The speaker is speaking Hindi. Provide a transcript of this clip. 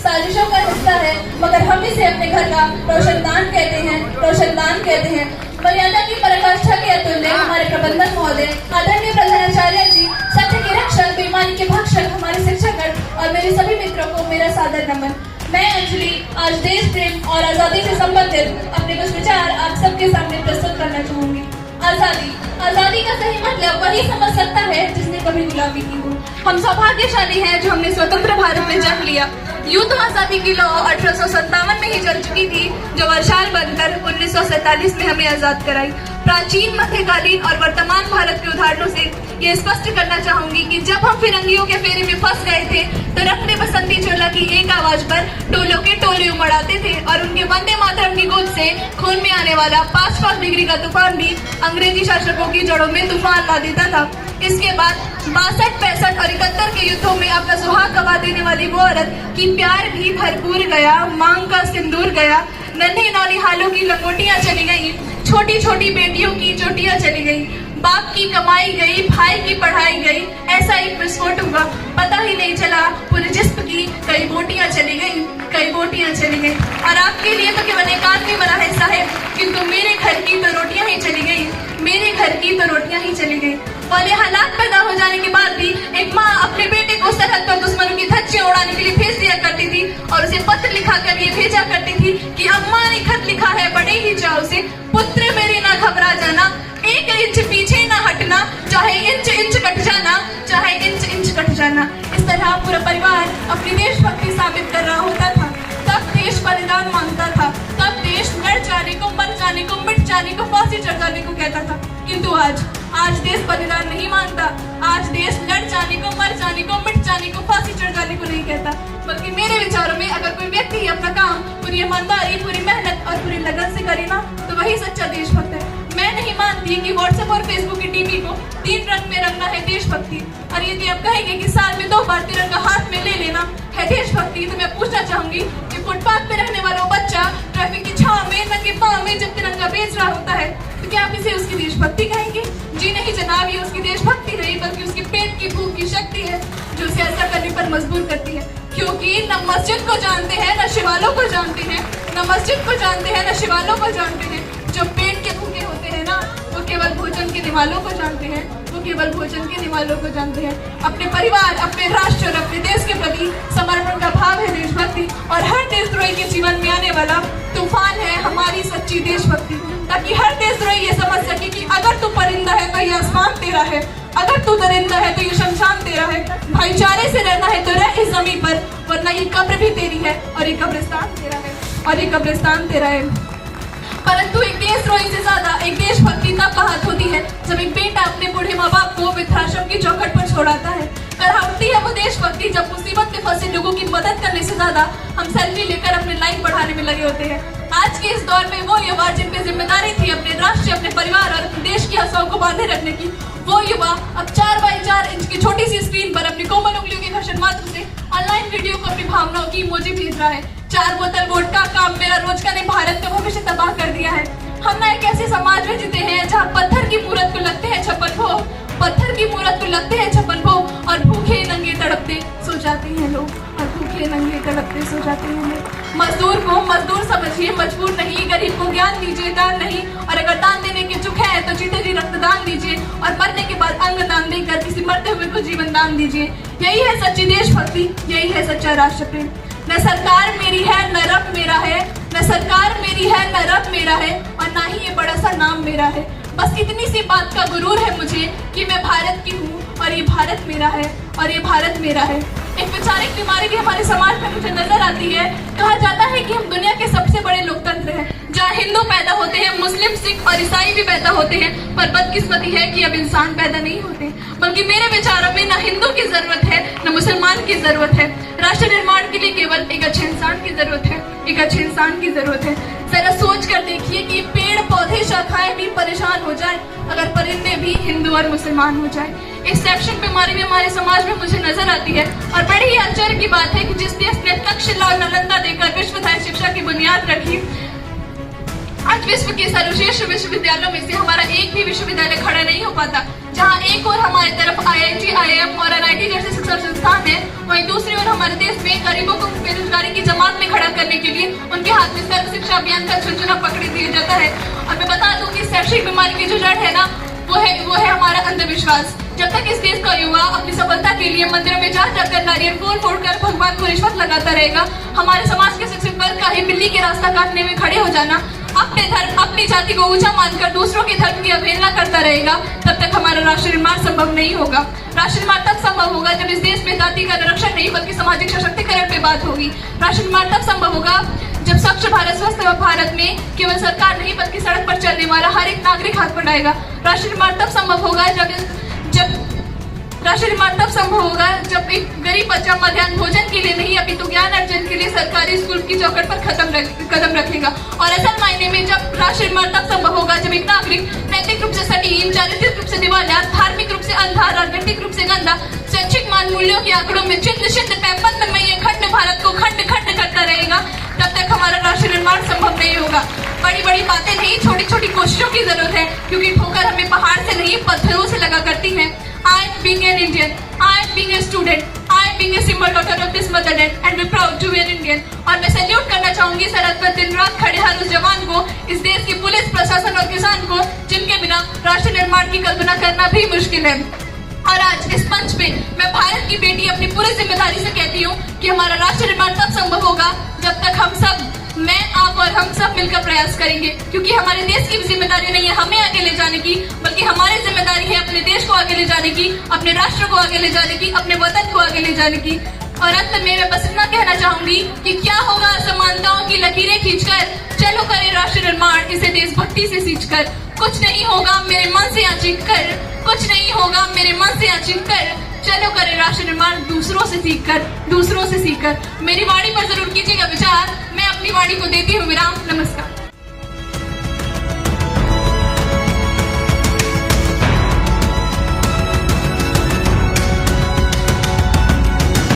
साजिशों का हिस्सा है, मगर हम इसे अपने घर का रोशनदान कहते हैं, रोशनदान कहते हैं। मर्यादा की पराकाष्ठा के अतुल्य हमारे प्रबंधक महोदय, आदरणीय प्रधानाचार्य जी, सत्य के रक्षक, बेईमानी के भक्षक हमारे शिक्षकगण और मेरे सभी मित्रों को मेरा सादर नमन। मैं अंजलि आज देश प्रेम और आजादी से संबंधित अपने कुछ विचार आप सबके सामने प्रस्तुत करना चाहूंगी। आजादी, आजादी का सही मतलब वही समझ सकता है जिसने कभी गुलामी की हो। हम सौभाग्यशाली हैं जो हमने स्वतंत्र भारत में जन्म लिया। यूं तो आजादी की लौ 1857 में ही जल चुकी थी, जो वर्षाल बनकर 1947 में हमें आजाद कराई। प्राचीन, मध्यकालीन और वर्तमान भारत के उदाहरणों से ये स्पष्ट करना चाहूंगी कि जब हम फिरंगियों के फेरे में फंस गए थे तो रखने बसंती चोला की एक आवाज पर टोलों के टोले उमड़ाते थे और उनके वंदे मातरम की गूंज से खून में आने वाला 5 डिग्री का तूफान भी अंग्रेजी शासकों की जड़ों में तूफान ला देता था। इसके बाद 62, 65 और 71 के युद्धों में अपना सुहाग गवा देने वाली वो औरत की प्यार भी भरपूर गया, मांग का सिंदूर गया, नन्हे नौनिहालों की लंगोटियां चली गई, छोटी छोटी बेटियों की चोटियां चली गई, बाप की कमाई गई, भाई की पढ़ाई गई। ऐसा एक विस्फोट हुआ, पता ही नहीं चला पूरे जिस्म की कई बोटियां चली गई, कई बोटियां चली गई। और आपके लिए तो केवल एक आदमी बना है साहेब, किंतु मेरे घर की तो रोटियां ही चली गई, मेरे घर की तो रोटियां ही चली गई। वाले हालात पैदा हो जाने के बाद भी एक माँ अपने बेटे को सरहद पर दुश्मनों की धज्जियां उड़ाने के लिए भेज दिया करती थी और उसे पत्र लिखा कर ये भेजा करती थी कि अम्मा ने खत लिखा है बड़े ही चाव से, पुत्र मेरे ना घबरा जाना, 1 इंच पीछे ना हटना, चाहे इंच इंच कट जाना, चाहे इंच इंच कट जाना। इस तरह पूरा परिवार अपनी देशभक्ति साबित कर रहा होता था। तब देश बलिदान मांगता था, तब देश लड़ जाने को, मर जाने को, मिट जाने को, फांसी चढ़ जाने को कहता था। किंतु आज देश बलिदान नहीं मांगता, आज देश लड़ जाने को, मर जाने को, मिट जाने को, फांसी चढ़ जाने को नहीं कहता, बल्कि मेरे विचारों में अगर कोई व्यक्ति अपना काम पूरी ईमानदारी, पूरी मेहनत और पूरी लगन से करे ना, तो वही सच्चा देशभक्त है। मैं नहीं मानती कि व्हाट्सएप और फेसबुक की टीवी को 3 रंग में रंगना है देशभक्ति। और यदि आप कहेंगे कि साल में 2 बार तिरंगा हाथ में ले लेना है देशभक्ति, तो मैं पूछना चाहूंगी कि फुटपाथ पे रहने वाला बच्चा ट्रैफिक की छांव में, नंगे पांव में जब तिरंगा बेच रहा होता है, तो क्या आप इसे उसकी देशभक्ति कहेंगे? जी नहीं जनाब, ये उसकी देशभक्ति नहीं बल्कि उसके पेट की भूख की शक्ति है जो उसे ऐसा करने पर मजबूर करती है। क्योंकि न मस्जिद को जानते हैं, न शिवालों को जानते हैं, न मस्जिद को जानते हैं, न शिवालों को जानते हैं। जो पेट के भूखे होते हैं ना, वो केवल भोजन के निवालों को जानते हैं, वो केवल भोजन के निवालों को जानते हैं। अपने परिवार, अपने राष्ट्र और अपने देश के प्रति समर्पण का भाव है देशभक्ति। और हर देशद्रोही के जीवन में आने वाला तूफान है हमारी सच्ची देशभक्ति, ताकि हर देशद्रोही ये समझ सके कि अगर तू परिंदा है तो ये आसमान तेरा है, अगर तू दरिंदा है तो ये शमशान तेरा है। भाईचारे से रहना है तो रह इस जमीन पर, वरना ये कब्र भी तेरी है और ये कब्रिस्तान तेरा है, और ये कब्रिस्तान तेरा है। परंतु एक देशद्रोही से ज्यादा एक देशभक्ति तब बात होती है जब एक बेटा अपने बूढ़े माँ बाप को वृद्धाश्रम की चौखट पर छोड़ाता है। करावती है वो देशभक्ति जब मुसीबत में फंसे लोगों की मदद करने से ज्यादा हम सेल्फी लेकर अपने लाइफ बढ़ाने में लगे होते हैं। आज के इस दौर में वो युवा जिन पे जिम्मेदारी थी अपने राष्ट्र, अपने परिवार और देश की आशाओं को बांधे रखने की, वो युवा अब 4x4 इंच की छोटी सी स्क्रीन पर अपनी कोमल उंगलियों के घर्षण मात्र से ऑनलाइन वीडियो को अपनी भावनाओं की इमोजी भेज रहा है। 4 बोतल वोडका काम मेरा रोज का ने भारत का भविष्य तबाह कर दिया है। हम ना एक ऐसे समाज में जीते हैं जहाँ पत्थर की मूरत को लगते हैं 56 भोग, पत्थर की मूरत को लगते हैं 56 भोग और भूखे नंगे तड़पते सो जाते हैं लोग, और भूखे नंगे तड़पते सो जाते हैं लोग। मजदूर को मजदूर समझिए, मजबूर नहीं। गरीब को ज्ञान दीजिए, दान नहीं। और अगर दान देने की चुक है तो जीते जी रक्तदान दीजिए और मरने के बाद अंग दान देकर किसी मरते हुए को जीवन दान दीजिए। यही है सच्ची देशभक्ति, यही है सच्चा राष्ट्र प्रेम। न सरकार मेरी है न रब मेरा है, न सरकार मेरी है न रब मेरा है, और ना ही ये बड़ा सा नाम मेरा है। बस इतनी सी बात का गुरूर है मुझे कि मैं भारत की हूँ और ये भारत मेरा है, और ये भारत मेरा है। एक वैचारिक बीमारी भी हमारे समाज में मुझे नजर आती है। कहा जाता है कि हम दुनिया के सबसे बड़े लोकतंत्र हैं, जहाँ हिंदू पैदा होते हैं, मुस्लिम, सिख और ईसाई भी पैदा होते हैं, पर बदकिस्मती है कि अब इंसान पैदा नहीं होते। बल्कि मेरे विचारों में न हिंदू की जरूरत है न मुसलमान की जरूरत है। राष्ट्र निर्माण के लिए केवल एक अच्छे इंसान की जरूरत है, एक अच्छे इंसान की जरूरत है। जरा सोच कर देखिए कि पेड़ पौधे शाखाएं भी परेशान हो जाए अगर परिंदे भी हिंदू और मुसलमान हो जाए। एक्सेप्शन बीमारी भी हमारे समाज में मुझे नजर आती है। और बड़ी ही आश्चर्य की बात है कि जिस देश ने तक्षशिला और नालंदा देकर विश्वधारी शिक्षा की बुनियाद रखी, आज विश्व के सर्वश्रेष्ठ विश्वविद्यालयों में से हमारा एक भी विश्वविद्यालय खड़ा नहीं हो पाता। जहां एक और हमारी तरफ IIT, IIM और NIT जैसे शिक्षा संस्थान है, वहीं दूसरी ओर हमारे देश में गरीबों को बेरोजगारी की जमात में खड़ा करने के लिए उनके हाथ में सर्व शिक्षा अभियान का झुंझुना पकड़ दिया जाता है। और मैं बता दूं कि शैक्षिक बीमारी की जो जड़ है ना, वो है हमारा अंधविश्वास। जब तक इस देश का युवा अपनी सफलता के लिए मंदिरों में जा जाकर नारियल फोड़ कर भगवान को रिश्वत लगाता रहेगा, हमारे समाज के शिक्षित वर्ग का ही बिल्ली के रास्ता काटने में खड़े हो जाना, अपने धर्म अपनी जाति को ऊंचा मानकर दूसरों के धर्म की अवहेलना करता रहेगा, तब तक हमारा राष्ट्र निर्माण संभव नहीं होगा। राष्ट्र निर्माण तब संभव होगा जब इस देश में जाति का निरक्षण नहीं बल्कि सामाजिक सशक्तिकरण पे बात होगी। राष्ट्र निर्माण तब संभव होगा जब स्वच्छ भारत, स्वस्थ भारत में केवल सरकार नहीं बल्कि सड़क पर चलने वाला हर एक नागरिक हाथ बढ़ाएगा। राष्ट्र निर्माण तब संभव होगा जब एक गरीब बच्चा मध्याह्न भोजन के लिए नहीं अभी तो ज्ञान अर्जन के लिए सरकारी स्कूल की चौखट पर कदम रखेगा। और असल मायने में जब राष्ट्र निर्माण तब संभव होगा जब एक नागरिक नैतिक रूप से सटीन, चारित्रिक रूप से दिवालिया, धार्मिक रूप से अंधा, राजनीतिक रूप से गंदा, शैक्षिक मान मूल्यों के आंकड़ों में चिन्ह पैपंद में ये खंड भारत को खंड करता रहेगा, तब तक हमारा राष्ट्र निर्माण संभव नहीं होगा। बड़ी बड़ी बातें नहीं, छोटी छोटी कोशिशों की जरूरत है, क्योंकि ठोकर हमें पहाड़ से नहीं पत्थरों से लगा करती है। I being an Indian, I being a student, I being a simple daughter of this motherland and we're proud to be an Indian। और मैं सैल्यूट करना चाहूंगी सरहद पर दिन रात खड़े हर उस जवान को, इस देश की पुलिस प्रशासन और किसान को, जिनके बिना राष्ट्र निर्माण की कल्पना करना भी मुश्किल है। और आज इस मंच पे मैं भारत की बेटी अपनी पूरी जिम्मेदारी से कहती हूँ कि हमारा राष्ट्र निर्माण तब संभव होगा जब तक हम सब, मैं, आप और हम सब मिलकर प्रयास करेंगे, क्योंकि हमारे देश की जिम्मेदारी नहीं है हमें आगे ले जाने की, बल्कि हमारी जिम्मेदारी है अपने देश को आगे ले जाने की, अपने राष्ट्र को आगे ले जाने की, अपने वतन को आगे ले जाने की। और अंत में मैं बस इतना कहना चाहूंगी कि क्या होगा असमानताओं की लकीरें खींचकर, चलो करें राष्ट्र निर्माण इसे देशभक्ति से सींचकर। कुछ नहीं होगा मेरे मन से यहाँ चीख कर, कुछ नहीं होगा मेरे मन से यहाँ चीख कर, चलो करें राष्ट्र निर्माण दूसरों से सीखकर। मेरी वाणी पर जरूर कीजिएगा